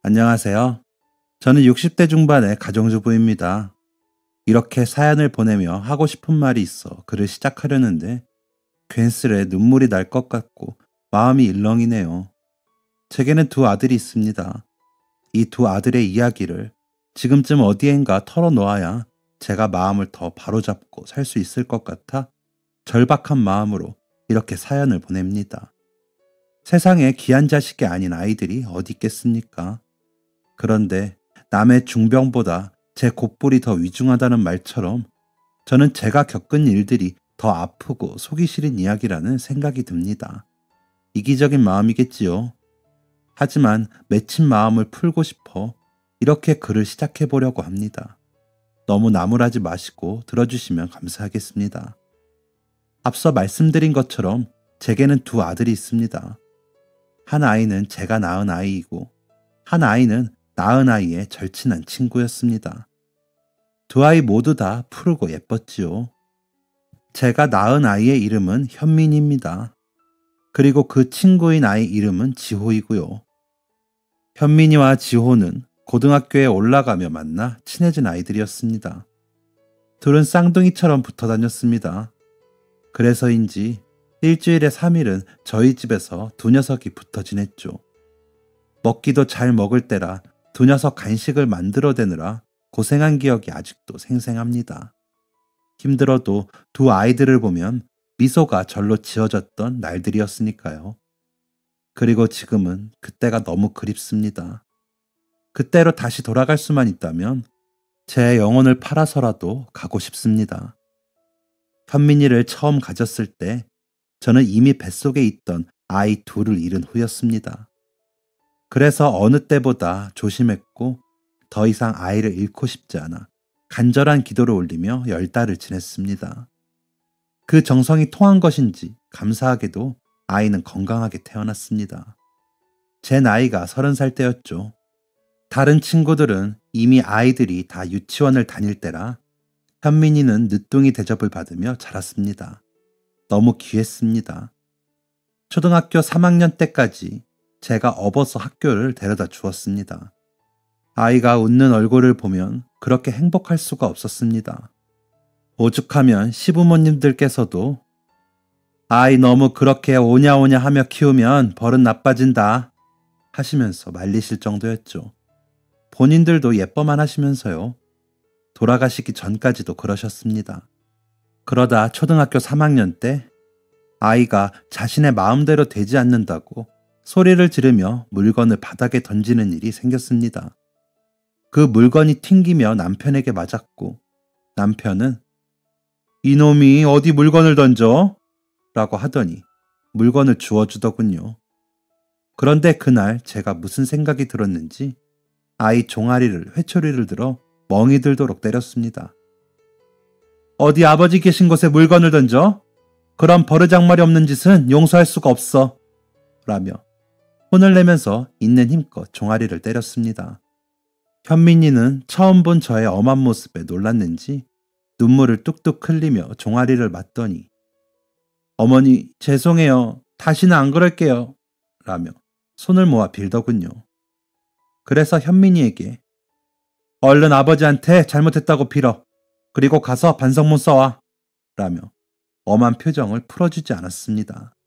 안녕하세요. 저는 60대 중반의 가정주부입니다. 이렇게 사연을 보내며 하고 싶은 말이 있어 글을 시작하려는데 괜스레 눈물이 날 것 같고 마음이 일렁이네요. 제게는 두 아들이 있습니다. 이 두 아들의 이야기를 지금쯤 어디엔가 털어놓아야 제가 마음을 더 바로잡고 살 수 있을 것 같아 절박한 마음으로 이렇게 사연을 보냅니다. 세상에 귀한 자식이 아닌 아이들이 어디 있겠습니까? 그런데 남의 중병보다 제 곧불이 더 위중하다는 말처럼 저는 제가 겪은 일들이 더 아프고 속이 시린 이야기라는 생각이 듭니다. 이기적인 마음이겠지요. 하지만 맺힌 마음을 풀고 싶어 이렇게 글을 시작해 보려고 합니다. 너무 나무라지 마시고 들어주시면 감사하겠습니다. 앞서 말씀드린 것처럼 제게는 두 아들이 있습니다. 한 아이는 제가 낳은 아이이고 한 아이는 낳은 아이의 절친한 친구였습니다. 두 아이 모두 다 푸르고 예뻤지요. 제가 낳은 아이의 이름은 현민입니다. 그리고 그 친구인 아이 이름은 지호이고요. 현민이와 지호는 고등학교에 올라가며 만나 친해진 아이들이었습니다. 둘은 쌍둥이처럼 붙어 다녔습니다. 그래서인지 일주일에 3일은 저희 집에서 두 녀석이 붙어 지냈죠. 먹기도 잘 먹을 때라 두 녀석 간식을 만들어대느라 고생한 기억이 아직도 생생합니다. 힘들어도 두 아이들을 보면 미소가 절로 지어졌던 날들이었으니까요. 그리고 지금은 그때가 너무 그립습니다. 그때로 다시 돌아갈 수만 있다면 제 영혼을 팔아서라도 가고 싶습니다. 현민이를 처음 가졌을 때 저는 이미 뱃속에 있던 아이 둘을 잃은 후였습니다. 그래서 어느 때보다 조심했고 더 이상 아이를 잃고 싶지 않아 간절한 기도를 올리며 10달을 지냈습니다. 그 정성이 통한 것인지 감사하게도 아이는 건강하게 태어났습니다. 제 나이가 30살 때였죠. 다른 친구들은 이미 아이들이 다 유치원을 다닐 때라 현민이는 늦둥이 대접을 받으며 자랐습니다. 너무 귀했습니다. 초등학교 3학년 때까지 제가 업어서 학교를 데려다 주었습니다. 아이가 웃는 얼굴을 보면 그렇게 행복할 수가 없었습니다. 오죽하면 시부모님들께서도 아이 너무 그렇게 오냐오냐 하며 키우면 버릇 나빠진다 하시면서 말리실 정도였죠. 본인들도 예뻐만 하시면서요. 돌아가시기 전까지도 그러셨습니다. 그러다 초등학교 3학년 때 아이가 자신의 마음대로 되지 않는다고 소리를 지르며 물건을 바닥에 던지는 일이 생겼습니다. 그 물건이 튕기며 남편에게 맞았고 남편은 이놈이 어디 물건을 던져? 라고 하더니 물건을 주워주더군요. 그런데 그날 제가 무슨 생각이 들었는지 아이 종아리를 회초리를 들어 멍이 들도록 때렸습니다. 어디 아버지 계신 곳에 물건을 던져? 그런 버르장머리 없는 짓은 용서할 수가 없어. 라며 혼을 내면서 있는 힘껏 종아리를 때렸습니다. 현민이는 처음 본 저의 엄한 모습에 놀랐는지 눈물을 뚝뚝 흘리며 종아리를 맞더니 어머니 죄송해요. 다시는 안 그럴게요. 라며 손을 모아 빌더군요. 그래서 현민이에게 얼른 아버지한테 잘못했다고 빌어. 그리고 가서 반성문 써와. 라며 엄한 표정을 풀어주지 않았습니다.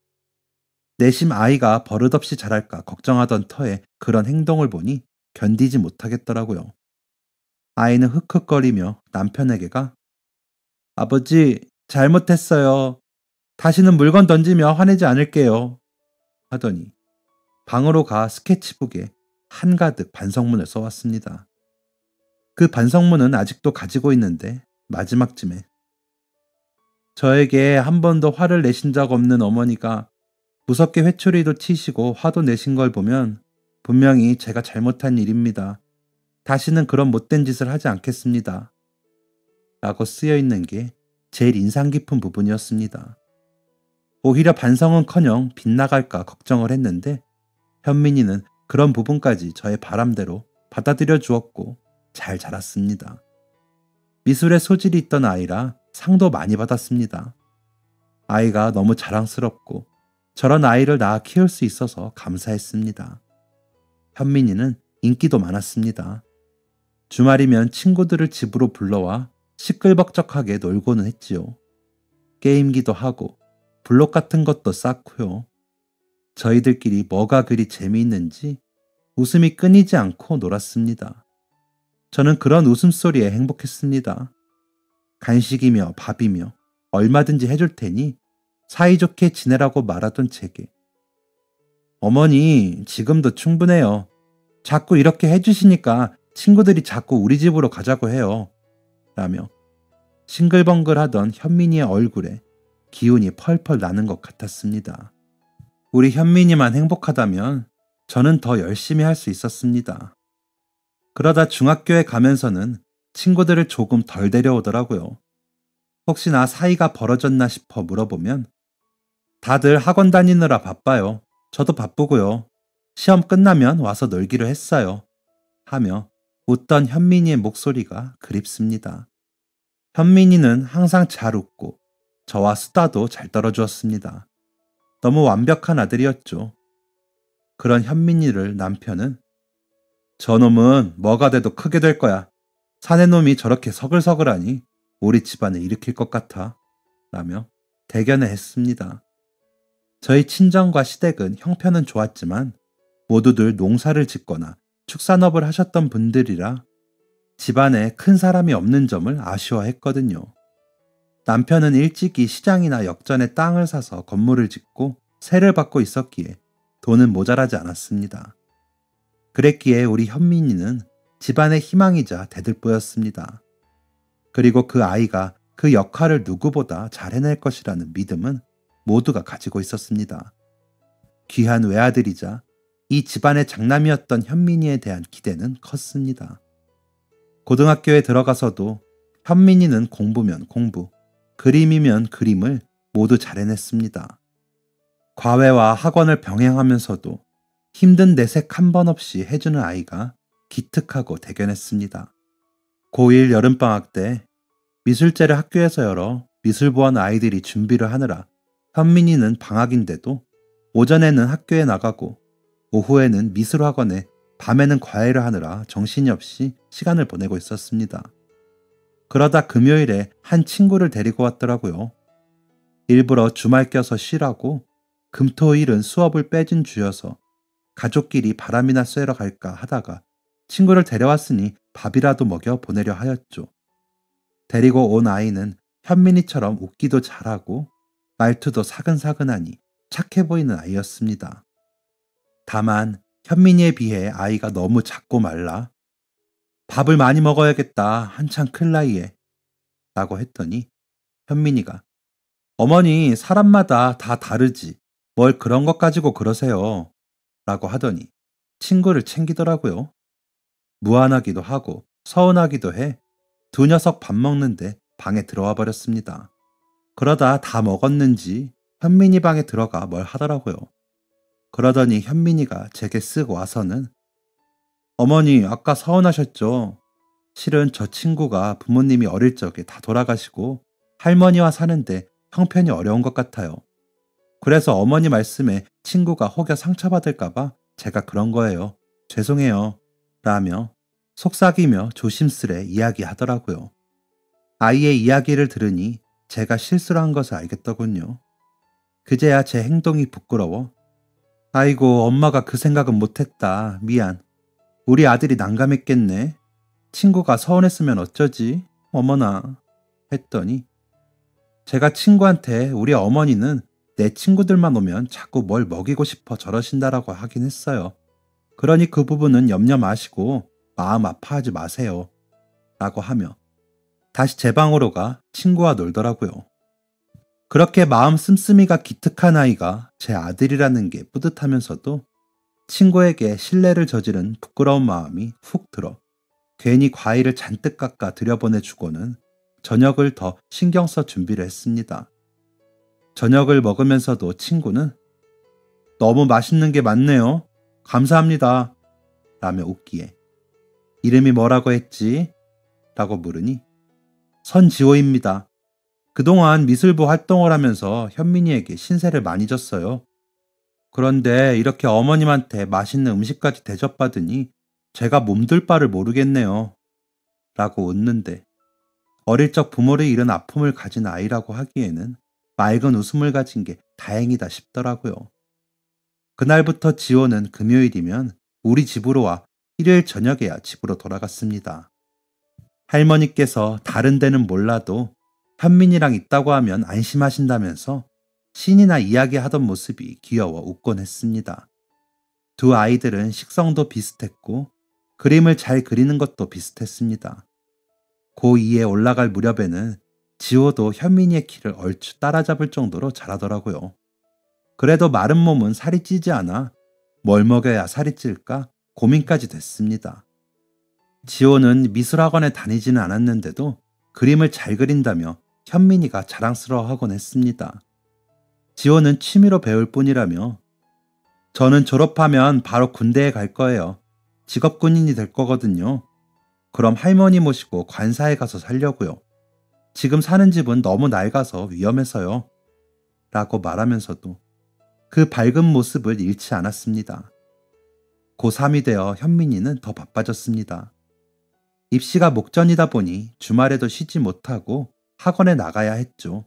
내심 아이가 버릇없이 자랄까 걱정하던 터에 그런 행동을 보니 견디지 못하겠더라고요. 아이는 흑흑거리며 남편에게가 아버지 잘못했어요. 다시는 물건 던지며 화내지 않을게요. 하더니 방으로 가 스케치북에 한가득 반성문을 써왔습니다. 그 반성문은 아직도 가지고 있는데 마지막쯤에 저에게 한 번도 화를 내신 적 없는 어머니가 무섭게 회초리도 치시고 화도 내신 걸 보면 분명히 제가 잘못한 일입니다. 다시는 그런 못된 짓을 하지 않겠습니다. 라고 쓰여 있는 게 제일 인상 깊은 부분이었습니다. 오히려 반성은커녕 빗나갈까 걱정을 했는데 현민이는 그런 부분까지 저의 바람대로 받아들여 주었고 잘 자랐습니다. 미술에 소질이 있던 아이라 상도 많이 받았습니다. 아이가 너무 자랑스럽고 저런 아이를 낳아 키울 수 있어서 감사했습니다. 현민이는 인기도 많았습니다. 주말이면 친구들을 집으로 불러와 시끌벅적하게 놀고는 했지요. 게임기도 하고 블록 같은 것도 쌓고요. 저희들끼리 뭐가 그리 재미있는지 웃음이 끊이지 않고 놀았습니다. 저는 그런 웃음소리에 행복했습니다. 간식이며 밥이며 얼마든지 해줄 테니 사이좋게 지내라고 말하던 제게 어머니, 지금도 충분해요. 자꾸 이렇게 해주시니까 친구들이 자꾸 우리 집으로 가자고 해요. 라며 싱글벙글하던 현민이의 얼굴에 기운이 펄펄 나는 것 같았습니다. 우리 현민이만 행복하다면 저는 더 열심히 할 수 있었습니다. 그러다 중학교에 가면서는 친구들을 조금 덜 데려오더라고요. 혹시나 사이가 벌어졌나 싶어 물어보면 다들 학원 다니느라 바빠요. 저도 바쁘고요. 시험 끝나면 와서 놀기로 했어요. 하며 웃던 현민이의 목소리가 그립습니다. 현민이는 항상 잘 웃고 저와 수다도 잘 떨어주었습니다. 너무 완벽한 아들이었죠. 그런 현민이를 남편은 저놈은 뭐가 돼도 크게 될 거야. 사내놈이 저렇게 서글서글하니 우리 집안을 일으킬 것 같아. 라며 대견해 했습니다. 저희 친정과 시댁은 형편은 좋았지만 모두들 농사를 짓거나 축산업을 하셨던 분들이라 집안에 큰 사람이 없는 점을 아쉬워했거든요. 남편은 일찍이 시장이나 역전에 땅을 사서 건물을 짓고 세를 받고 있었기에 돈은 모자라지 않았습니다. 그랬기에 우리 현민이는 집안의 희망이자 대들보였습니다. 그리고 그 아이가 그 역할을 누구보다 잘 해낼 것이라는 믿음은 모두가 가지고 있었습니다. 귀한 외아들이자 이 집안의 장남이었던 현민이에 대한 기대는 컸습니다. 고등학교에 들어가서도 현민이는 공부면 공부, 그림이면 그림을 모두 잘 해냈습니다. 과외와 학원을 병행하면서도 힘든 내색 한 번 없이 해주는 아이가 기특하고 대견했습니다. 고1 여름방학 때 미술제를 학교에서 열어 미술부원 아이들이 준비를 하느라 현민이는 방학인데도 오전에는 학교에 나가고 오후에는 미술학원에 밤에는 과외를 하느라 정신이 없이 시간을 보내고 있었습니다. 그러다 금요일에 한 친구를 데리고 왔더라고요. 일부러 주말 껴서 쉬라고 금토일은 수업을 빼준 주여서 가족끼리 바람이나 쐬러 갈까 하다가 친구를 데려왔으니 밥이라도 먹여 보내려 하였죠. 데리고 온 아이는 현민이처럼 웃기도 잘하고 말투도 사근사근하니 착해 보이는 아이였습니다. 다만 현민이에 비해 아이가 너무 작고 말라 밥을 많이 먹어야겠다 한창 클 나이에 라고 했더니 현민이가 어머니 사람마다 다 다르지 뭘 그런 것 가지고 그러세요 라고 하더니 친구를 챙기더라고요. 무안하기도 하고 서운하기도 해 두 녀석 밥 먹는데 방에 들어와 버렸습니다. 그러다 다 먹었는지 현민이 방에 들어가 뭘 하더라고요. 그러더니 현민이가 제게 쓱 와서는 어머니 아까 서운하셨죠? 실은 저 친구가 부모님이 어릴 적에 다 돌아가시고 할머니와 사는데 형편이 어려운 것 같아요. 그래서 어머니 말씀에 친구가 혹여 상처받을까봐 제가 그런 거예요. 죄송해요. 라며 속삭이며 조심스레 이야기하더라고요. 아이의 이야기를 들으니 제가 실수를 한 것을 알겠더군요. 그제야 제 행동이 부끄러워 아이고 엄마가 그 생각은 못했다. 미안. 우리 아들이 난감했겠네. 친구가 서운했으면 어쩌지? 어머나. 했더니 제가 친구한테 우리 어머니는 내 친구들만 오면 자꾸 뭘 먹이고 싶어 저러신다라고 하긴 했어요. 그러니 그 부분은 염려 마시고 마음 아파하지 마세요. 라고 하며 다시 제 방으로 가 친구와 놀더라고요. 그렇게 마음 씀씀이가 기특한 아이가 제 아들이라는 게 뿌듯하면서도 친구에게 실례를 저지른 부끄러운 마음이 훅 들어 괜히 과일을 잔뜩 깎아 들여보내주고는 저녁을 더 신경 써 준비를 했습니다. 저녁을 먹으면서도 친구는 너무 맛있는 게 많네요. 감사합니다. 라며 웃기에 이름이 뭐라고 했지? 라고 물으니 선지호입니다. 그동안 미술부 활동을 하면서 현민이에게 신세를 많이 졌어요. 그런데 이렇게 어머님한테 맛있는 음식까지 대접받으니 제가 몸둘 바를 모르겠네요. 라고 웃는데 어릴 적 부모를 잃은 아픔을 가진 아이라고 하기에는 맑은 웃음을 가진 게 다행이다 싶더라고요. 그날부터 지호는 금요일이면 우리 집으로 와 일요일 저녁에야 집으로 돌아갔습니다. 할머니께서 다른 데는 몰라도 현민이랑 있다고 하면 안심하신다면서 신이나 이야기하던 모습이 귀여워 웃곤 했습니다. 두 아이들은 식성도 비슷했고 그림을 잘 그리는 것도 비슷했습니다. 고2에 올라갈 무렵에는 지호도 현민이의 키를 얼추 따라잡을 정도로 자라더라고요. 그래도 마른 몸은 살이 찌지 않아 뭘 먹여야 살이 찔까 고민까지 됐습니다. 지호는 미술학원에 다니지는 않았는데도 그림을 잘 그린다며 현민이가 자랑스러워하곤 했습니다. 지호는 취미로 배울 뿐이라며 저는 졸업하면 바로 군대에 갈 거예요. 직업군인이 될 거거든요. 그럼 할머니 모시고 관사에 가서 살려고요. 지금 사는 집은 너무 낡아서 위험해서요. 라고 말하면서도 그 밝은 모습을 잃지 않았습니다. 고3이 되어 현민이는 더 바빠졌습니다. 입시가 목전이다 보니 주말에도 쉬지 못하고 학원에 나가야 했죠.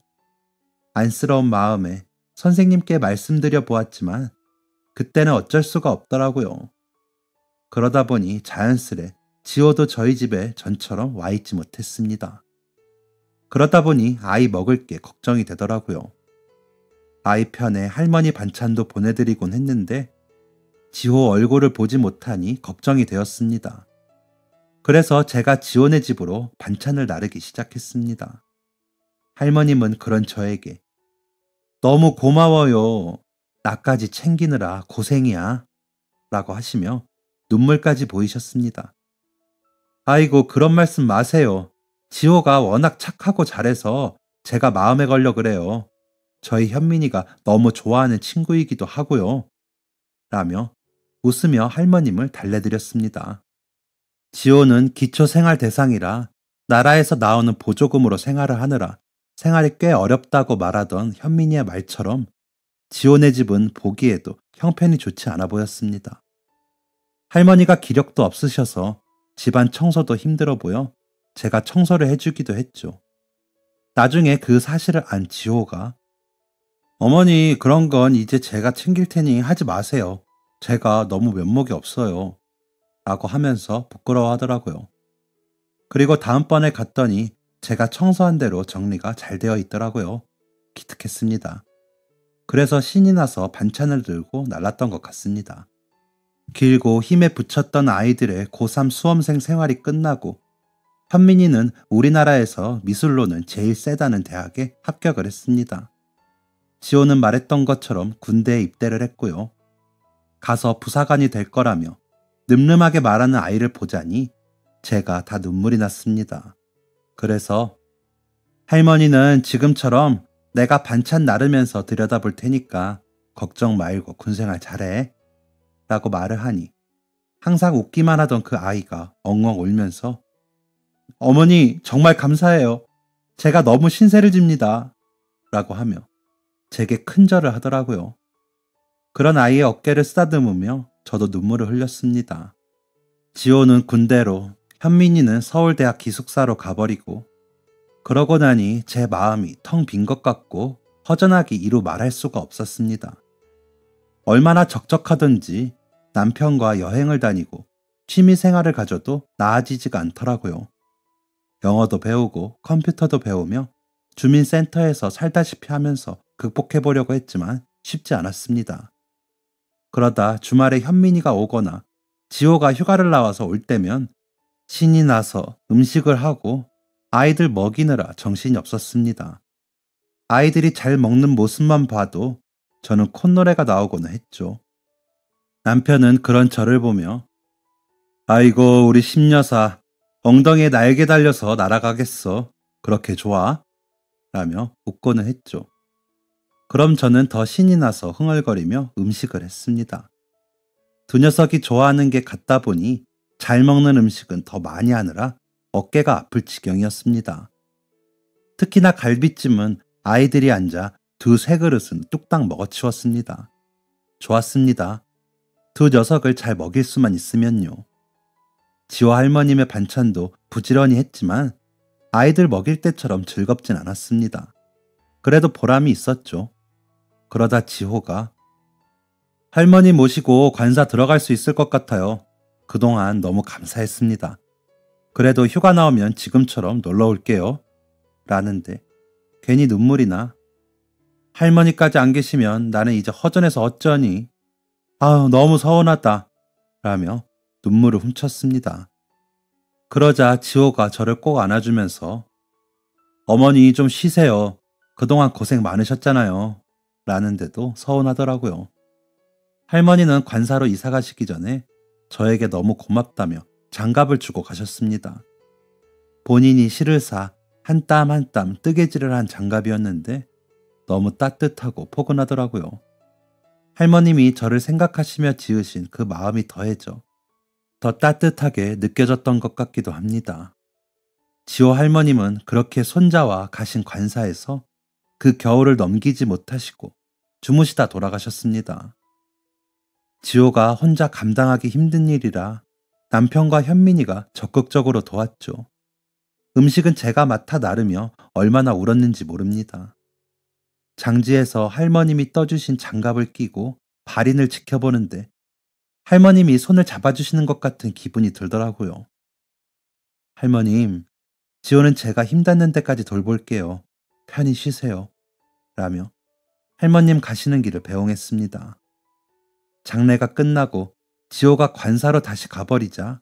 안쓰러운 마음에 선생님께 말씀드려 보았지만 그때는 어쩔 수가 없더라고요. 그러다 보니 자연스레 지호도 저희 집에 전처럼 와 있지 못했습니다. 그러다 보니 아이 먹을 게 걱정이 되더라고요. 아이 편에 할머니 반찬도 보내드리곤 했는데 지호 얼굴을 보지 못하니 걱정이 되었습니다. 그래서 제가 지호네 집으로 반찬을 나르기 시작했습니다. 할머님은 그런 저에게 너무 고마워요. 나까지 챙기느라 고생이야. 라고 하시며 눈물까지 보이셨습니다. 아이고 그런 말씀 마세요. 지호가 워낙 착하고 잘해서 제가 마음에 걸려 그래요. 저희 현민이가 너무 좋아하는 친구이기도 하고요. 라며 웃으며 할머님을 달래드렸습니다. 지호는 기초생활 대상이라 나라에서 나오는 보조금으로 생활을 하느라 생활이 꽤 어렵다고 말하던 현민이의 말처럼 지호네 집은 보기에도 형편이 좋지 않아 보였습니다. 할머니가 기력도 없으셔서 집안 청소도 힘들어 보여 제가 청소를 해주기도 했죠. 나중에 그 사실을 안 지호가 어머니 그런 건 이제 제가 챙길 테니 하지 마세요. 제가 너무 면목이 없어요. 라고 하면서 부끄러워하더라고요. 그리고 다음번에 갔더니 제가 청소한 대로 정리가 잘 되어 있더라고요. 기특했습니다. 그래서 신이 나서 반찬을 들고 날랐던 것 같습니다. 길고 힘에 부쳤던 아이들의 고3 수험생 생활이 끝나고 현민이는 우리나라에서 미술로는 제일 세다는 대학에 합격을 했습니다. 지호는 말했던 것처럼 군대에 입대를 했고요. 가서 부사관이 될 거라며 늠름하게 말하는 아이를 보자니 제가 다 눈물이 났습니다. 그래서 할머니는 지금처럼 내가 반찬 나르면서 들여다볼 테니까 걱정 말고 군생활 잘해. 라고 말을 하니 항상 웃기만 하던 그 아이가 엉엉 울면서 어머니 정말 감사해요. 제가 너무 신세를 집니다. 라고 하며 제게 큰절을 하더라고요. 그런 아이의 어깨를 쓰다듬으며 저도 눈물을 흘렸습니다. 지호는 군대로 현민이는 서울대학 기숙사로 가버리고 그러고 나니 제 마음이 텅 빈 것 같고 허전하게 이루 말할 수가 없었습니다. 얼마나 적적하던지 남편과 여행을 다니고 취미 생활을 가져도 나아지지가 않더라고요. 영어도 배우고 컴퓨터도 배우며 주민센터에서 살다시피 하면서 극복해보려고 했지만 쉽지 않았습니다. 그러다 주말에 현민이가 오거나 지호가 휴가를 나와서 올 때면 신이 나서 음식을 하고 아이들 먹이느라 정신이 없었습니다. 아이들이 잘 먹는 모습만 봐도 저는 콧노래가 나오곤 했죠. 남편은 그런 저를 보며 아이고 우리 심여사 엉덩이에 날개 달려서 날아가겠어. 그렇게 좋아? 라며 웃고는 했죠. 그럼 저는 더 신이 나서 흥얼거리며 음식을 했습니다. 두 녀석이 좋아하는 게 같다 보니 잘 먹는 음식은 더 많이 하느라 어깨가 아플 지경이었습니다. 특히나 갈비찜은 아이들이 앉아 두세 그릇은 뚝딱 먹어치웠습니다. 좋았습니다. 두 녀석을 잘 먹일 수만 있으면요. 지호 할머님의 반찬도 부지런히 했지만 아이들 먹일 때처럼 즐겁진 않았습니다. 그래도 보람이 있었죠. 그러다 지호가 할머니 모시고 관사 들어갈 수 있을 것 같아요. 그동안 너무 감사했습니다. 그래도 휴가 나오면 지금처럼 놀러 올게요. 라는데 괜히 눈물이 나. 할머니까지 안 계시면 나는 이제 허전해서 어쩌니. 아우 너무 서운하다. 라며 눈물을 훔쳤습니다. 그러자 지호가 저를 꼭 안아주면서 어머니 좀 쉬세요. 그동안 고생 많으셨잖아요. 라는데도 서운하더라고요. 할머니는 관사로 이사 가시기 전에 저에게 너무 고맙다며 장갑을 주고 가셨습니다. 본인이 실을 사 한 땀 한 땀 뜨개질을 한 장갑이었는데 너무 따뜻하고 포근하더라고요. 할머님이 저를 생각하시며 지으신 그 마음이 더해져 더 따뜻하게 느껴졌던 것 같기도 합니다. 지호 할머님은 그렇게 손자와 가신 관사에서 그 겨울을 넘기지 못하시고 주무시다 돌아가셨습니다. 지호가 혼자 감당하기 힘든 일이라 남편과 현민이가 적극적으로 도왔죠. 음식은 제가 맡아 나르며 얼마나 울었는지 모릅니다. 장지에서 할머님이 떠주신 장갑을 끼고 발인을 지켜보는데 할머님이 손을 잡아주시는 것 같은 기분이 들더라고요. 할머님, 지호는 제가 힘닿는 데까지 돌볼게요. 편히 쉬세요. 라며 할머님 가시는 길을 배웅했습니다. 장례가 끝나고 지호가 관사로 다시 가버리자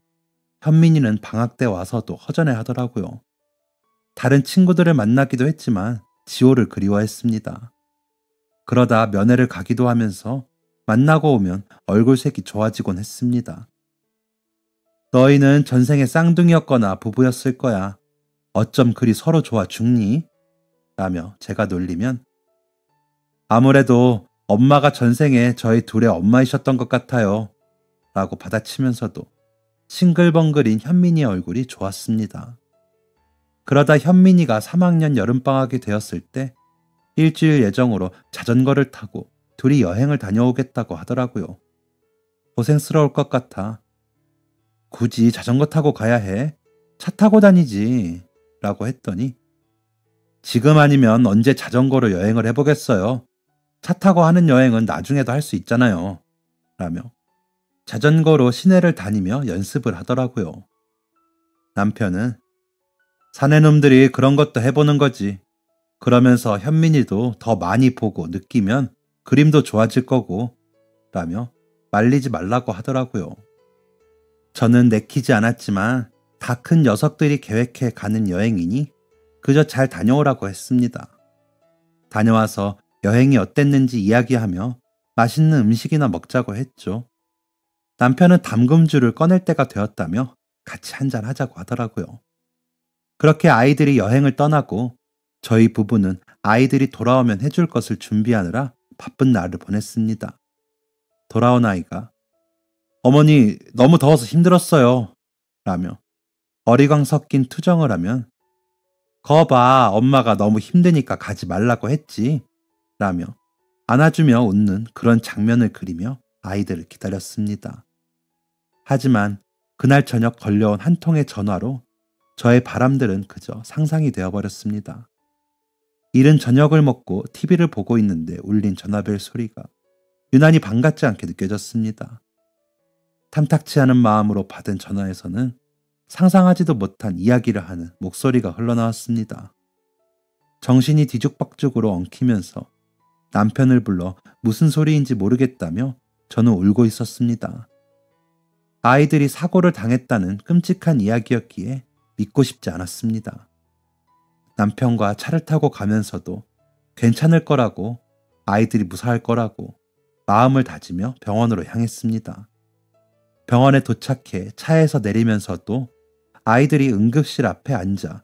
현민이는 방학 때 와서도 허전해 하더라고요. 다른 친구들을 만나기도 했지만 지호를 그리워했습니다. 그러다 면회를 가기도 하면서 만나고 오면 얼굴색이 좋아지곤 했습니다. 너희는 전생에 쌍둥이였거나 부부였을 거야. 어쩜 그리 서로 좋아 죽니? 라며 제가 놀리면 아무래도 엄마가 전생에 저희 둘의 엄마이셨던 것 같아요. 라고 받아치면서도 싱글벙글인 현민이의 얼굴이 좋았습니다. 그러다 현민이가 3학년 여름방학이 되었을 때 일주일 예정으로 자전거를 타고 둘이 여행을 다녀오겠다고 하더라고요. 고생스러울 것 같아. 굳이 자전거 타고 가야 해? 차 타고 다니지. 라고 했더니 지금 아니면 언제 자전거로 여행을 해보겠어요. 차 타고 하는 여행은 나중에도 할 수 있잖아요. 라며 자전거로 시내를 다니며 연습을 하더라고요. 남편은 사내놈들이 그런 것도 해보는 거지. 그러면서 현민이도 더 많이 보고 느끼면 그림도 좋아질 거고 라며 말리지 말라고 하더라고요. 저는 내키지 않았지만 다 큰 녀석들이 계획해 가는 여행이니 그저 잘 다녀오라고 했습니다. 다녀와서 여행이 어땠는지 이야기하며 맛있는 음식이나 먹자고 했죠. 남편은 담금주를 꺼낼 때가 되었다며 같이 한잔 하자고 하더라고요. 그렇게 아이들이 여행을 떠나고 저희 부부는 아이들이 돌아오면 해줄 것을 준비하느라 바쁜 날을 보냈습니다. 돌아온 아이가 어머니 너무 더워서 힘들었어요. 라며 어리광 섞인 투정을 하면 거봐 엄마가 너무 힘드니까 가지 말라고 했지. 라며 안아주며 웃는 그런 장면을 그리며 아이들을 기다렸습니다. 하지만 그날 저녁 걸려온 한 통의 전화로 저의 바람들은 그저 상상이 되어버렸습니다. 이른 저녁을 먹고 TV를 보고 있는데 울린 전화벨 소리가 유난히 반갑지 않게 느껴졌습니다. 탐탁치 않은 마음으로 받은 전화에서는 상상하지도 못한 이야기를 하는 목소리가 흘러나왔습니다. 정신이 뒤죽박죽으로 엉키면서 남편을 불러 무슨 소리인지 모르겠다며 저는 울고 있었습니다. 아이들이 사고를 당했다는 끔찍한 이야기였기에 믿고 싶지 않았습니다. 남편과 차를 타고 가면서도 괜찮을 거라고 아이들이 무사할 거라고 마음을 다지며 병원으로 향했습니다. 병원에 도착해 차에서 내리면서도 아이들이 응급실 앞에 앉아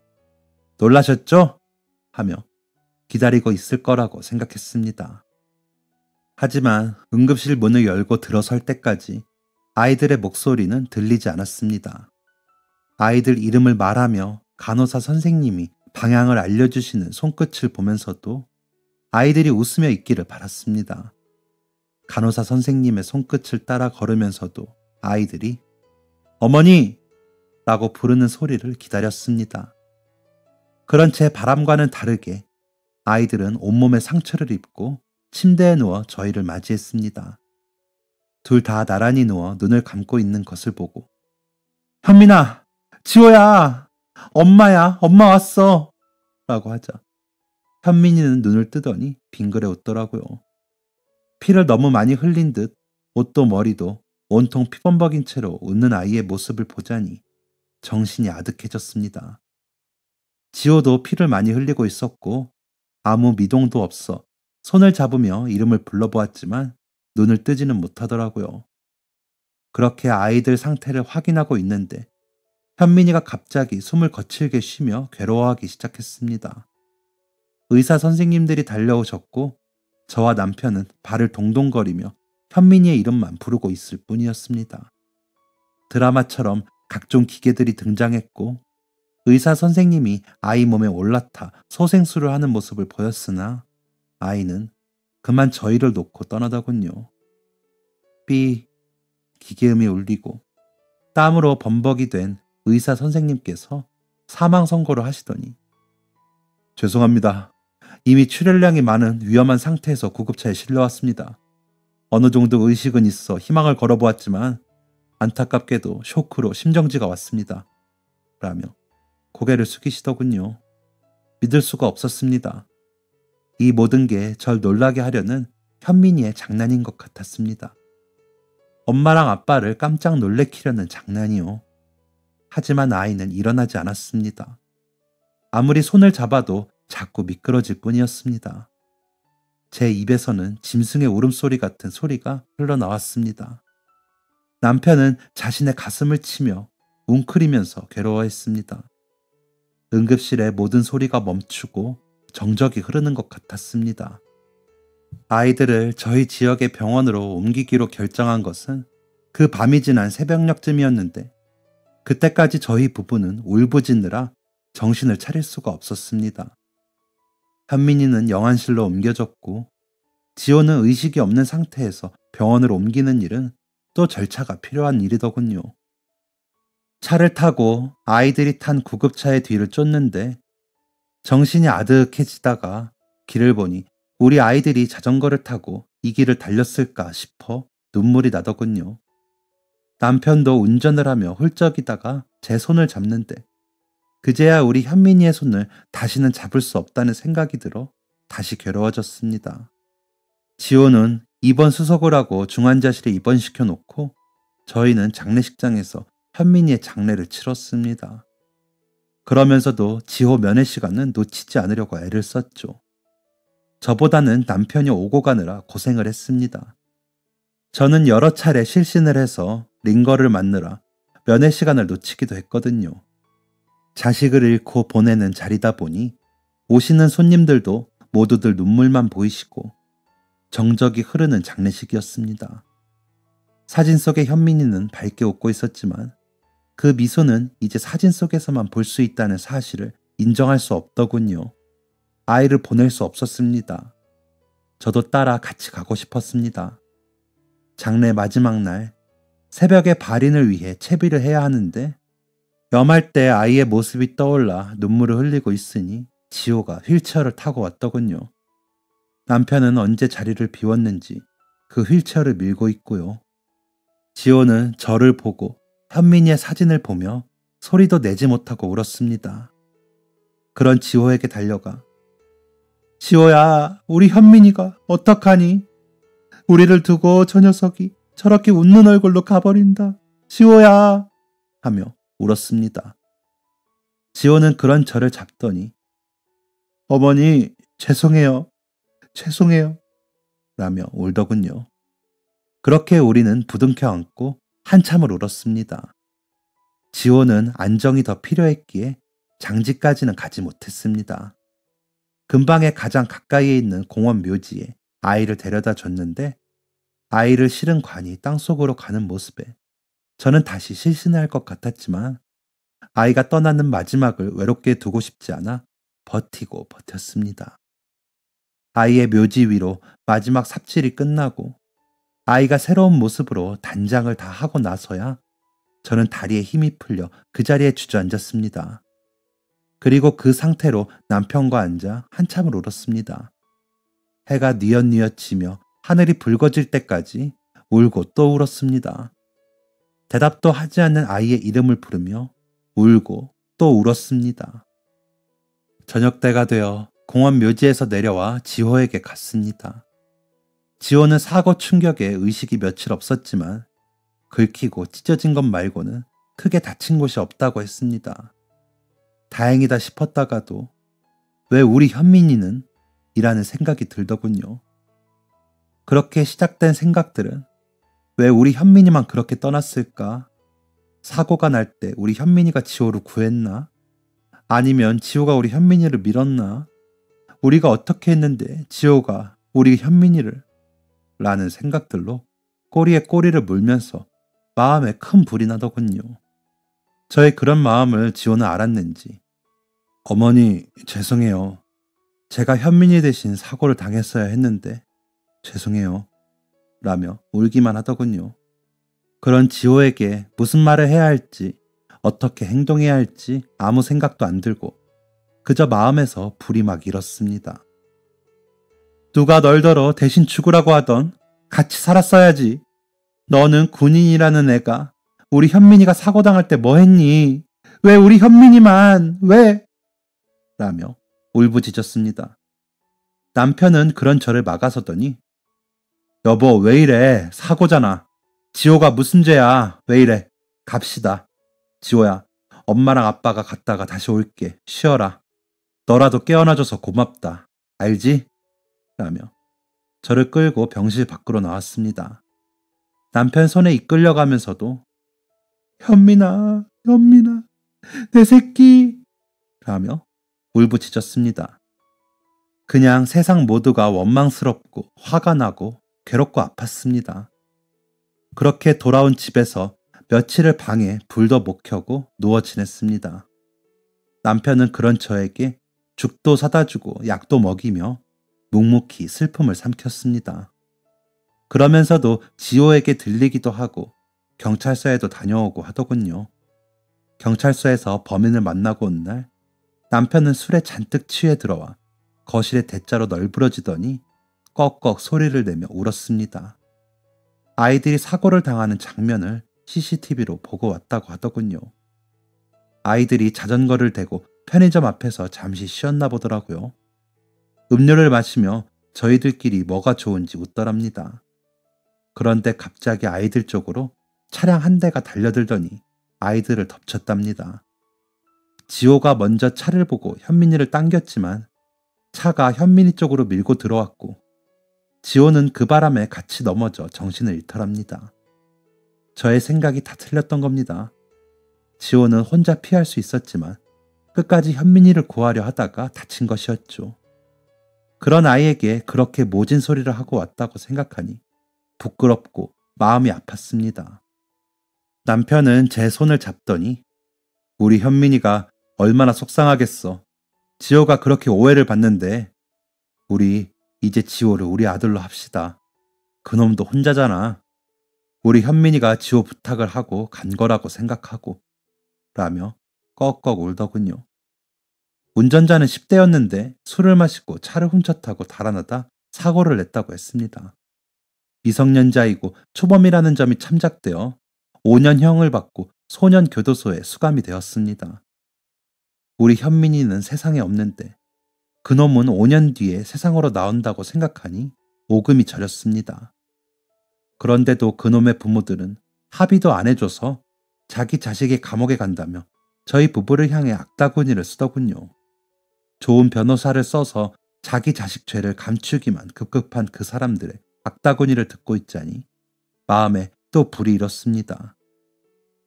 놀라셨죠? 하며 기다리고 있을 거라고 생각했습니다. 하지만 응급실 문을 열고 들어설 때까지 아이들의 목소리는 들리지 않았습니다. 아이들 이름을 말하며 간호사 선생님이 방향을 알려주시는 손끝을 보면서도 아이들이 웃으며 있기를 바랐습니다. 간호사 선생님의 손끝을 따라 걸으면서도 아이들이 어머니! 라고 부르는 소리를 기다렸습니다. 그런 제 바람과는 다르게 아이들은 온몸에 상처를 입고 침대에 누워 저희를 맞이했습니다. 둘 다 나란히 누워 눈을 감고 있는 것을 보고 현민아, 지호야, 엄마야, 엄마 왔어 라고 하자 현민이는 눈을 뜨더니 빙그레 웃더라고요. 피를 너무 많이 흘린 듯 옷도 머리도 온통 피범벅인 채로 웃는 아이의 모습을 보자니 정신이 아득해졌습니다. 지호도 피를 많이 흘리고 있었고 아무 미동도 없어 손을 잡으며 이름을 불러보았지만 눈을 뜨지는 못하더라고요. 그렇게 아이들 상태를 확인하고 있는데 현민이가 갑자기 숨을 거칠게 쉬며 괴로워하기 시작했습니다. 의사 선생님들이 달려오셨고 저와 남편은 발을 동동거리며 현민이의 이름만 부르고 있을 뿐이었습니다. 드라마처럼 각종 기계들이 등장했고 의사 선생님이 아이 몸에 올라타 소생술을 하는 모습을 보였으나 아이는 그만 저희를 놓고 떠나더군요. 삐 기계음이 울리고 땀으로 범벅이 된 의사 선생님께서 사망 선고를 하시더니 죄송합니다. 이미 출혈량이 많은 위험한 상태에서 구급차에 실려왔습니다. 어느 정도 의식은 있어 희망을 걸어보았지만 안타깝게도 쇼크로 심정지가 왔습니다. 라며 고개를 숙이시더군요. 믿을 수가 없었습니다. 이 모든 게 절 놀라게 하려는 현민이의 장난인 것 같았습니다. 엄마랑 아빠를 깜짝 놀래키려는 장난이요. 하지만 아이는 일어나지 않았습니다. 아무리 손을 잡아도 자꾸 미끄러질 뿐이었습니다. 제 입에서는 짐승의 울음소리 같은 소리가 흘러나왔습니다. 남편은 자신의 가슴을 치며 웅크리면서 괴로워했습니다. 응급실의 모든 소리가 멈추고 정적이 흐르는 것 같았습니다. 아이들을 저희 지역의 병원으로 옮기기로 결정한 것은 그 밤이 지난 새벽녘쯤이었는데 그때까지 저희 부부는 울부짖느라 정신을 차릴 수가 없었습니다. 현민이는 영안실로 옮겨졌고 지호는 의식이 없는 상태에서 병원으로 옮기는 일은 또 절차가 필요한 일이더군요. 차를 타고 아이들이 탄 구급차의 뒤를 쫓는데 정신이 아득해지다가 길을 보니 우리 아이들이 자전거를 타고 이 길을 달렸을까 싶어 눈물이 나더군요. 남편도 운전을 하며 훌쩍이다가 제 손을 잡는데 그제야 우리 현민이의 손을 다시는 잡을 수 없다는 생각이 들어 다시 괴로워졌습니다. 지호는 입원 수속을 하고 중환자실에 입원시켜 놓고 저희는 장례식장에서 현민이의 장례를 치렀습니다. 그러면서도 지호 면회 시간은 놓치지 않으려고 애를 썼죠. 저보다는 남편이 오고 가느라 고생을 했습니다. 저는 여러 차례 실신을 해서 링거를 맞느라 면회 시간을 놓치기도 했거든요. 자식을 잃고 보내는 자리다 보니 오시는 손님들도 모두들 눈물만 보이시고 정적이 흐르는 장례식이었습니다. 사진 속의 현민이는 밝게 웃고 있었지만 그 미소는 이제 사진 속에서만 볼 수 있다는 사실을 인정할 수 없더군요. 아이를 보낼 수 없었습니다. 저도 따라 같이 가고 싶었습니다. 장례 마지막 날 새벽에 발인을 위해 채비를 해야 하는데 염할 때 아이의 모습이 떠올라 눈물을 흘리고 있으니 지호가 휠체어를 타고 왔더군요. 남편은 언제 자리를 비웠는지 그 휠체어를 밀고 있고요. 지호는 저를 보고 현민이의 사진을 보며 소리도 내지 못하고 울었습니다. 그런 지호에게 달려가 지호야, 우리 현민이가 어떡하니? 우리를 두고 저 녀석이 저렇게 웃는 얼굴로 가버린다. 지호야! 하며 울었습니다. 지호는 그런 저를 잡더니 어머니, 죄송해요. 죄송해요. 라며 울더군요. 그렇게 우리는 부둥켜 안고 한참을 울었습니다. 지호는 안정이 더 필요했기에 장지까지는 가지 못했습니다. 근방에 가장 가까이에 있는 공원 묘지에 아이를 데려다 줬는데 아이를 실은 관이 땅속으로 가는 모습에 저는 다시 실신할 것 같았지만 아이가 떠나는 마지막을 외롭게 두고 싶지 않아 버티고 버텼습니다. 아이의 묘지 위로 마지막 삽질이 끝나고 아이가 새로운 모습으로 단장을 다 하고 나서야 저는 다리에 힘이 풀려 그 자리에 주저앉았습니다. 그리고 그 상태로 남편과 앉아 한참을 울었습니다. 해가 뉘엿뉘엿 지며 하늘이 붉어질 때까지 울고 또 울었습니다. 대답도 하지 않는 아이의 이름을 부르며 울고 또 울었습니다. 저녁 때가 되어 공원 묘지에서 내려와 지호에게 갔습니다. 지호는 사고 충격에 의식이 며칠 없었지만 긁히고 찢어진 것 말고는 크게 다친 곳이 없다고 했습니다. 다행이다 싶었다가도 왜 우리 현민이는? 이라는 생각이 들더군요. 그렇게 시작된 생각들은 왜 우리 현민이만 그렇게 떠났을까? 사고가 날 때 우리 현민이가 지호를 구했나? 아니면 지호가 우리 현민이를 밀었나? 우리가 어떻게 했는데 지호가 우리 현민이를? 라는 생각들로 꼬리에 꼬리를 물면서 마음에 큰 불이 나더군요. 저의 그런 마음을 지호는 알았는지 어머니 죄송해요. 제가 현민이 대신 사고를 당했어야 했는데 죄송해요. 라며 울기만 하더군요. 그런 지호에게 무슨 말을 해야 할지 어떻게 행동해야 할지 아무 생각도 안 들고 그저 마음에서 불이 막 일었습니다. 누가 널더러 대신 죽으라고 하던 같이 살았어야지. 너는 군인이라는 애가 우리 현민이가 사고 당할 때 뭐 했니? 왜 우리 현민이만 왜? 라며 울부짖었습니다. 남편은 그런 저를 막아서더니 여보 왜 이래? 사고잖아. 지호가 무슨 죄야? 왜 이래? 갑시다. 지호야 엄마랑 아빠가 갔다가 다시 올게. 쉬어라. 너라도 깨어나줘서 고맙다. 알지? 라며 저를 끌고 병실 밖으로 나왔습니다. 남편 손에 이끌려가면서도 현민아, 현민아, 내 새끼 라며 울부짖었습니다. 그냥 세상 모두가 원망스럽고 화가 나고 괴롭고 아팠습니다. 그렇게 돌아온 집에서 며칠을 방에 불도 못 켜고 누워 지냈습니다. 남편은 그런 저에게 죽도 사다 주고 약도 먹이며 묵묵히 슬픔을 삼켰습니다. 그러면서도 지호에게 들리기도 하고 경찰서에도 다녀오고 하더군요. 경찰서에서 범인을 만나고 온 날 남편은 술에 잔뜩 취해 들어와 거실에 대자로 널브러지더니 꺽꺽 소리를 내며 울었습니다. 아이들이 사고를 당하는 장면을 CCTV로 보고 왔다고 하더군요. 아이들이 자전거를 대고 편의점 앞에서 잠시 쉬었나 보더라고요. 음료를 마시며 저희들끼리 뭐가 좋은지 웃더랍니다. 그런데 갑자기 아이들 쪽으로 차량 한 대가 달려들더니 아이들을 덮쳤답니다. 지호가 먼저 차를 보고 현민이를 당겼지만 차가 현민이 쪽으로 밀고 들어왔고 지호는 그 바람에 같이 넘어져 정신을 잃더랍니다. 저의 생각이 다 틀렸던 겁니다. 지호는 혼자 피할 수 있었지만 끝까지 현민이를 구하려 하다가 다친 것이었죠. 그런 아이에게 그렇게 모진 소리를 하고 왔다고 생각하니 부끄럽고 마음이 아팠습니다. 남편은 제 손을 잡더니 우리 현민이가 얼마나 속상하겠어. 지호가 그렇게 오해를 받는데 우리 이제 지호를 우리 아들로 합시다. 그놈도 혼자잖아. 우리 현민이가 지호 부탁을 하고 간 거라고 생각하고 라며 꺽꺽 울더군요. 운전자는 10대였는데 술을 마시고 차를 훔쳐타고 달아나다 사고를 냈다고 했습니다. 미성년자이고 초범이라는 점이 참작되어 5년형을 받고 소년교도소에 수감이 되었습니다. 우리 현민이는 세상에 없는데 그놈은 5년 뒤에 세상으로 나온다고 생각하니 오금이 저렸습니다. 그런데도 그놈의 부모들은 합의도 안 해줘서 자기 자식이 감옥에 간다며 저희 부부를 향해 악다구니를 쓰더군요. 좋은 변호사를 써서 자기 자식 죄를 감추기만 급급한 그 사람들의 악다구니를 듣고 있자니 마음에 또 불이 일었습니다.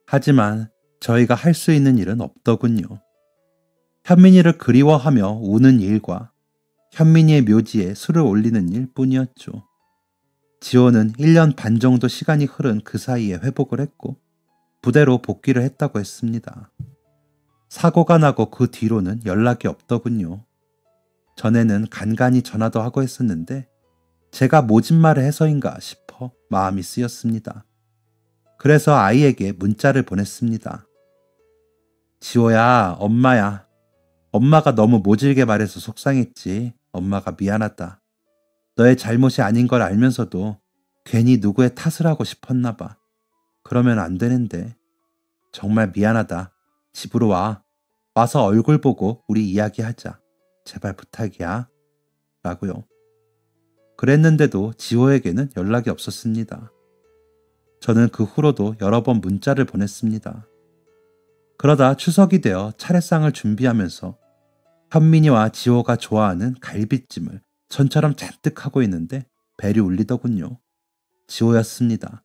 하지만 저희가 할 수 있는 일은 없더군요. 현민이를 그리워하며 우는 일과 현민이의 묘지에 술을 올리는 일 뿐이었죠. 지호는 1년 반 정도 시간이 흐른 그 사이에 회복을 했고 부대로 복귀를 했다고 했습니다. 사고가 나고 그 뒤로는 연락이 없더군요. 전에는 간간히 전화도 하고 했었는데 제가 모진 말을 해서인가 싶어 마음이 쓰였습니다. 그래서 아이에게 문자를 보냈습니다. 지호야, 엄마야. 엄마가 너무 모질게 말해서 속상했지. 엄마가 미안하다. 너의 잘못이 아닌 걸 알면서도 괜히 누구의 탓을 하고 싶었나 봐. 그러면 안 되는데. 정말 미안하다. 집으로 와. 와서 얼굴 보고 우리 이야기하자. 제발 부탁이야. 라고요. 그랬는데도 지호에게는 연락이 없었습니다. 저는 그 후로도 여러 번 문자를 보냈습니다. 그러다 추석이 되어 차례상을 준비하면서 현민이와 지호가 좋아하는 갈비찜을 전처럼 잔뜩 하고 있는데 벨이 울리더군요. 지호였습니다.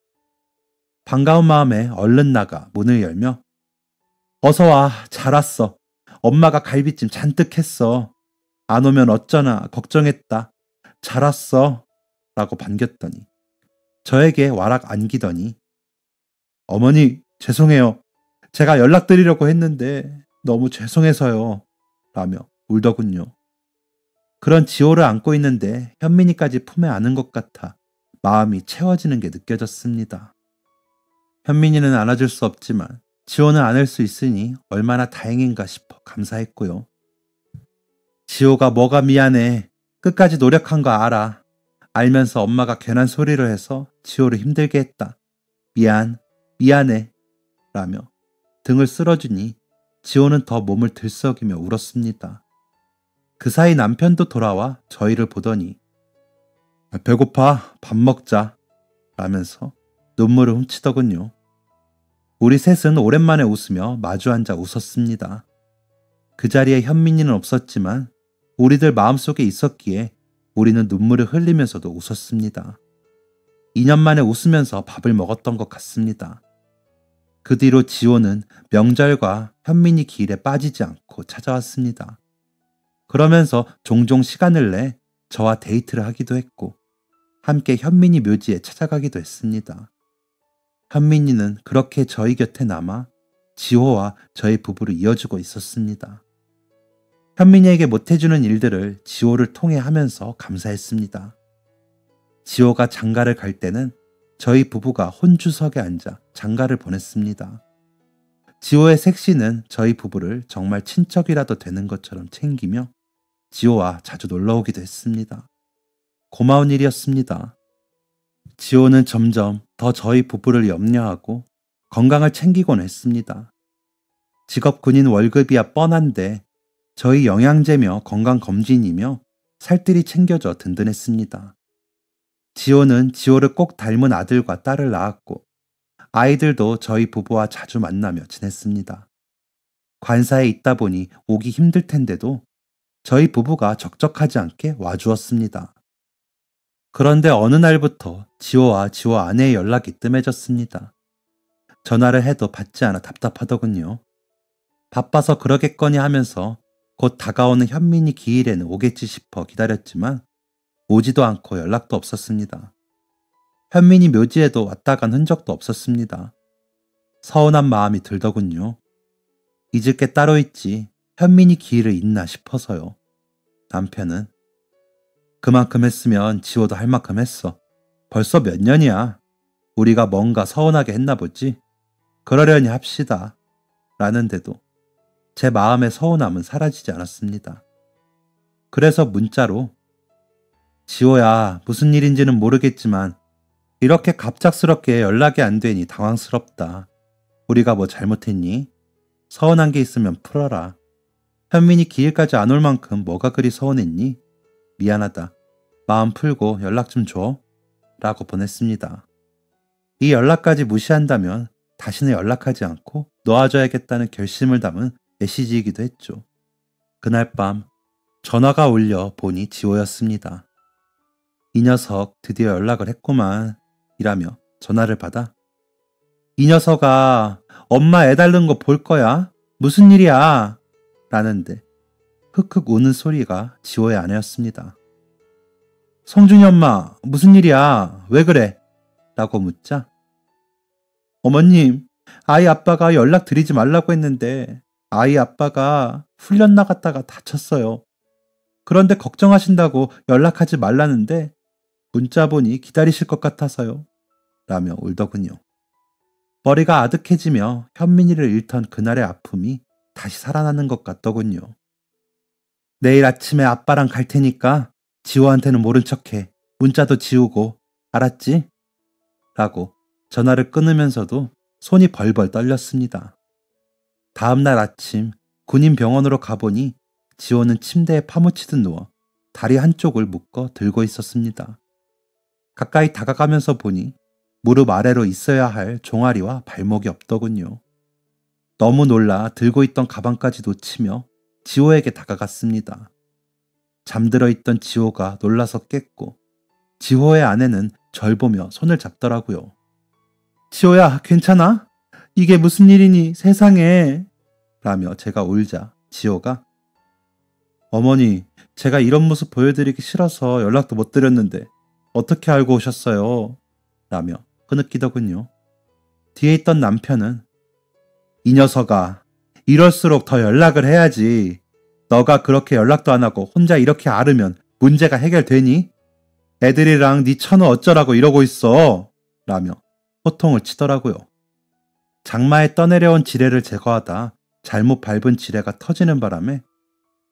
반가운 마음에 얼른 나가 문을 열며 어서 와, 잘 왔어. 엄마가 갈비찜 잔뜩 했어. 안 오면 어쩌나 걱정했다. 잘 왔어. 라고 반겼더니 저에게 와락 안기더니 어머니 죄송해요. 제가 연락드리려고 했는데 너무 죄송해서요. 라며 울더군요. 그런 지호를 안고 있는데 현민이까지 품에 안은 것 같아 마음이 채워지는 게 느껴졌습니다. 현민이는 안아줄 수 없지만 지호는 안을 수 있으니 얼마나 다행인가 싶어 감사했고요. 지호가 뭐가 미안해. 끝까지 노력한 거 알아. 알면서 엄마가 괜한 소리를 해서 지호를 힘들게 했다. 미안해. 라며 등을 쓸어주니 지호는 더 몸을 들썩이며 울었습니다. 그 사이 남편도 돌아와 저희를 보더니 배고파, 밥 먹자 라면서 눈물을 훔치더군요. 우리 셋은 오랜만에 웃으며 마주 앉아 웃었습니다. 그 자리에 현민이는 없었지만 우리들 마음속에 있었기에 우리는 눈물을 흘리면서도 웃었습니다. 2년 만에 웃으면서 밥을 먹었던 것 같습니다. 그 뒤로 지호는 명절과 현민이 길에 빠지지 않고 찾아왔습니다. 그러면서 종종 시간을 내 저와 데이트를 하기도 했고 함께 현민이 묘지에 찾아가기도 했습니다. 현민이는 그렇게 저희 곁에 남아 지호와 저희 부부를 이어주고 있었습니다. 현민이에게 못해주는 일들을 지호를 통해 하면서 감사했습니다. 지호가 장가를 갈 때는 저희 부부가 혼주석에 앉아 장가를 보냈습니다. 지호의 색시는 저희 부부를 정말 친척이라도 되는 것처럼 챙기며 지호와 자주 놀러오기도 했습니다. 고마운 일이었습니다. 지호는 점점 더 저희 부부를 염려하고 건강을 챙기곤 했습니다. 직업 군인 월급이야 뻔한데 저희 영양제며 건강검진이며 살뜰히 챙겨줘 든든했습니다. 지호는 지호를 꼭 닮은 아들과 딸을 낳았고 아이들도 저희 부부와 자주 만나며 지냈습니다. 관사에 있다 보니 오기 힘들 텐데도 저희 부부가 적적하지 않게 와주었습니다. 그런데 어느 날부터 지호와 지호 아내의 연락이 뜸해졌습니다. 전화를 해도 받지 않아 답답하더군요. 바빠서 그러겠거니 하면서 곧 다가오는 현민이 기일에는 오겠지 싶어 기다렸지만 오지도 않고 연락도 없었습니다. 현민이 묘지에도 왔다 간 흔적도 없었습니다. 서운한 마음이 들더군요. 잊을 게 따로 있지 현민이 기일을 잊나 싶어서요. 남편은 그만큼 했으면 지호도 할 만큼 했어. 벌써 몇 년이야. 우리가 뭔가 서운하게 했나 보지. 그러려니 합시다. 라는데도 제 마음의 서운함은 사라지지 않았습니다. 그래서 문자로 지호야, 무슨 일인지는 모르겠지만 이렇게 갑작스럽게 연락이 안 되니 당황스럽다. 우리가 뭐 잘못했니? 서운한 게 있으면 풀어라. 현민이 기일까지 안 올 만큼 뭐가 그리 서운했니? 미안하다. 마음 풀고 연락 좀 줘. 라고 보냈습니다. 이 연락까지 무시한다면 다시는 연락하지 않고 놓아줘야겠다는 결심을 담은 메시지이기도 했죠. 그날 밤 전화가 울려 보니 지호였습니다. 이 녀석 드디어 연락을 했구만 이라며 전화를 받아 이 녀석아 엄마 애 닳는 거 볼 거야? 무슨 일이야? 라는데 흑흑 우는 소리가 지호의 아내였습니다. 성준이 엄마 무슨 일이야? 왜 그래? 라고 묻자 어머님 아이 아빠가 연락 드리지 말라고 했는데 아이 아빠가 훈련 나갔다가 다쳤어요. 그런데 걱정하신다고 연락하지 말라는데 문자 보니 기다리실 것 같아서요. 라며 울더군요. 머리가 아득해지며 현민이를 잃던 그날의 아픔이 다시 살아나는 것 같더군요. 내일 아침에 아빠랑 갈 테니까 지호한테는 모른 척해. 문자도 지우고, 알았지? 라고 전화를 끊으면서도 손이 벌벌 떨렸습니다. 다음날 아침 군인병원으로 가보니 지호는 침대에 파묻히듯 누워 다리 한쪽을 묶어 들고 있었습니다. 가까이 다가가면서 보니 무릎 아래로 있어야 할 종아리와 발목이 없더군요. 너무 놀라 들고 있던 가방까지 놓치며 지호에게 다가갔습니다. 잠들어 있던 지호가 놀라서 깼고 지호의 아내는 절 보며 손을 잡더라고요. 지호야, 괜찮아? 이게 무슨 일이니 세상에? 라며 제가 울자 지호가 어머니, 제가 이런 모습 보여드리기 싫어서 연락도 못 드렸는데 어떻게 알고 오셨어요? 라며 흐느끼더군요. 뒤에 있던 남편은 이 녀석아, 이럴수록 더 연락을 해야지. 너가 그렇게 연락도 안 하고 혼자 이렇게 앓으면 문제가 해결되니? 애들이랑 네 처는 어쩌라고 이러고 있어. 라며 호통을 치더라고요. 장마에 떠내려온 지뢰를 제거하다 잘못 밟은 지뢰가 터지는 바람에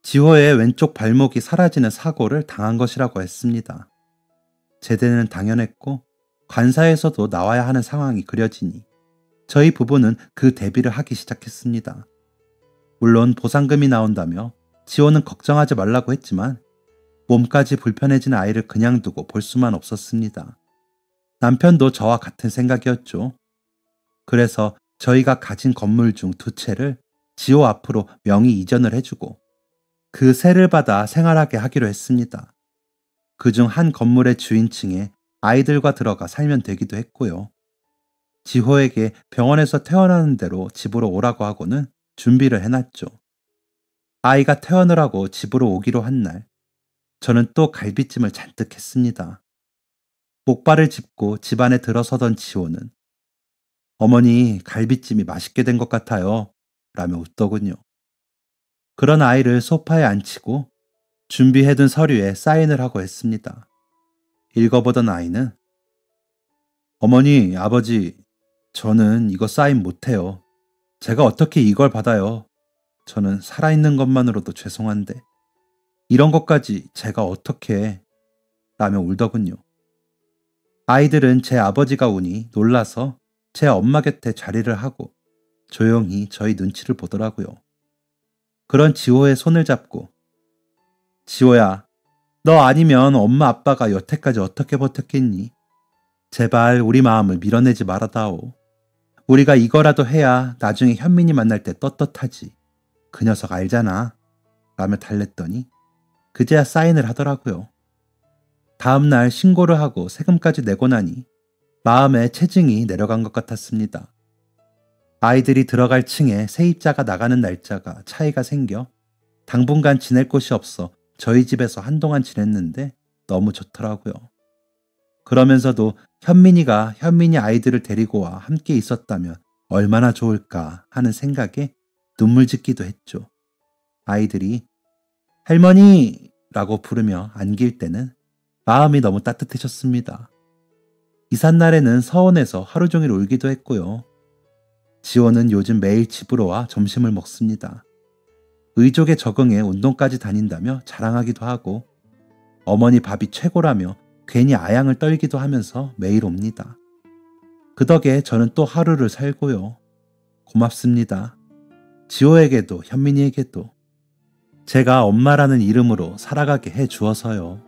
지호의 왼쪽 발목이 사라지는 사고를 당한 것이라고 했습니다. 제대는 당연했고 관사에서도 나와야 하는 상황이 그려지니 저희 부부는 그 대비를 하기 시작했습니다. 물론 보상금이 나온다며 지호는 걱정하지 말라고 했지만 몸까지 불편해진 아이를 그냥 두고 볼 수만 없었습니다. 남편도 저와 같은 생각이었죠. 그래서 저희가 가진 건물 중 2채를 지호 앞으로 명의 이전을 해주고 그 세를 받아 생활하게 하기로 했습니다. 그중 한 건물의 주인층에 아이들과 들어가 살면 되기도 했고요. 지호에게 병원에서 퇴원하는 대로 집으로 오라고 하고는 준비를 해놨죠. 아이가 퇴원을 하고 집으로 오기로 한 날, 저는 또 갈비찜을 잔뜩 했습니다. 목발을 짚고 집 안에 들어서던 지호는 어머니, 갈비찜이 맛있게 된 것 같아요. 라며 웃더군요. 그런 아이를 소파에 앉히고 준비해둔 서류에 사인을 하고 했습니다. 읽어보던 아이는 어머니, 아버지, 저는 이거 사인 못해요. 제가 어떻게 이걸 받아요. 저는 살아있는 것만으로도 죄송한데 이런 것까지 제가 어떻게 해. 라며 울더군요. 아이들은 제 아버지가 우니 놀라서 제 엄마 곁에 자리를 하고 조용히 저희 눈치를 보더라고요. 그런 지호의 손을 잡고 지호야, 너 아니면 엄마 아빠가 여태까지 어떻게 버텼겠니? 제발 우리 마음을 밀어내지 말아다오. 우리가 이거라도 해야 나중에 현민이 만날 때 떳떳하지. 그 녀석 알잖아. 라며 달랬더니 그제야 사인을 하더라고요. 다음날 신고를 하고 세금까지 내고 나니 마음에 체증이 내려간 것 같았습니다. 아이들이 들어갈 층에 세입자가 나가는 날짜가 차이가 생겨 당분간 지낼 곳이 없어 저희 집에서 한동안 지냈는데 너무 좋더라고요. 그러면서도 현민이 아이들을 데리고 와 함께 있었다면 얼마나 좋을까 하는 생각에 눈물 짓기도 했죠. 아이들이 할머니! 라고 부르며 안길 때는 마음이 너무 따뜻해졌습니다. 이삿날에는 서원에서 하루 종일 울기도 했고요. 지호는 요즘 매일 집으로 와 점심을 먹습니다. 의족에 적응해 운동까지 다닌다며 자랑하기도 하고 어머니 밥이 최고라며 괜히 아양을 떨기도 하면서 매일 옵니다. 그 덕에 저는 또 하루를 살고요. 고맙습니다. 지호에게도 현민이에게도 제가 엄마라는 이름으로 살아가게 해주어서요.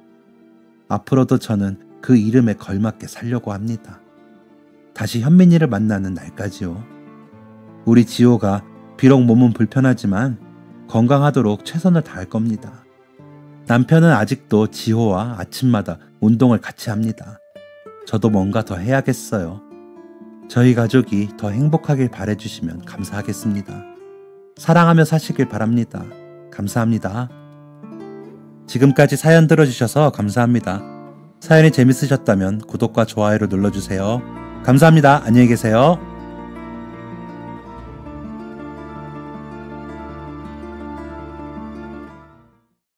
앞으로도 저는 그 이름에 걸맞게 살려고 합니다. 다시 현민이를 만나는 날까지요. 우리 지호가 비록 몸은 불편하지만 건강하도록 최선을 다할 겁니다. 남편은 아직도 지호와 아침마다 운동을 같이 합니다. 저도 뭔가 더 해야겠어요. 저희 가족이 더 행복하길 바라주시면 감사하겠습니다. 사랑하며 사시길 바랍니다. 감사합니다. 지금까지 사연 들어주셔서 감사합니다. 사연이 재밌으셨다면 구독과 좋아요를 눌러주세요. 감사합니다. 안녕히 계세요.